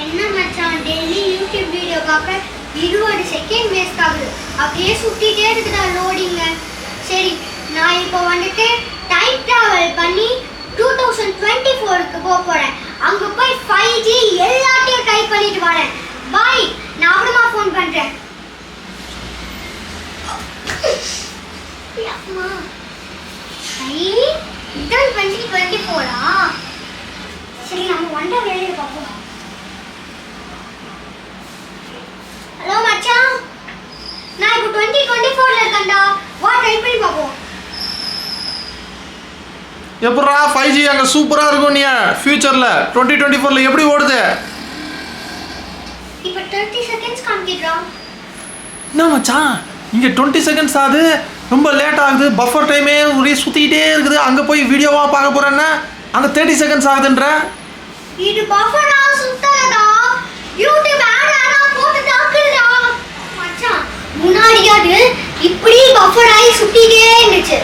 என்ன மச்சான் daily YouTube video பார்க்க 20 செகண்ட் வேஸ்ட் ஆகுது. அப்படியே சுத்திட்டே இருக்குடா லோடிங். சரி நான் இப்போ வந்துட்டு டைம் டிராவல் பண்ணி 2024க்கு போறேன். அங்க போய் 5G எல்லாத்தையும் ட்ரை பண்ணிட்டு வரேன். பை, நான் அப்புறமா ஃபோன் பண்றேன். அம்மா இதான் 2024ஆ? சரி நம்ம வந்த வேலையை பார்ப்போம். ஹலோ மச்சான், நான் இப்போ 2024ல இருக்கேன்டா. வா ட்ரை பண்ணி பார்ப்போம். எப்படா 5G அங்கே சூப்பராக இருக்கும் நீ ஃபியூச்சரில் 2024ல் எப்படி ஓடுது? இப்போ 30 செகண்ட்ஸ் காமிக்கிறா. என்ன மச்சான் இங்கே 20 செகண்ட்ஸ் ஆகுது, ரொம்ப லேட் ஆகுது, பஃபர் டைமே ஒரே சுற்றிக்கிட்டே இருக்குது. அங்கே போய் வீடியோவாக பார்க்க போகிறேன்னா அங்கே 30 செகண்ட்ஸ் ஆகுதுன்ற. இது பஃபரா சுத்தலடா, யூடியூப் ஆனா போட்டு தாக்குறடா. மச்சான் முன்னாடியாவது இப்படி பஃபர் ஆகி சுத்திட்டே இருந்துச்சு.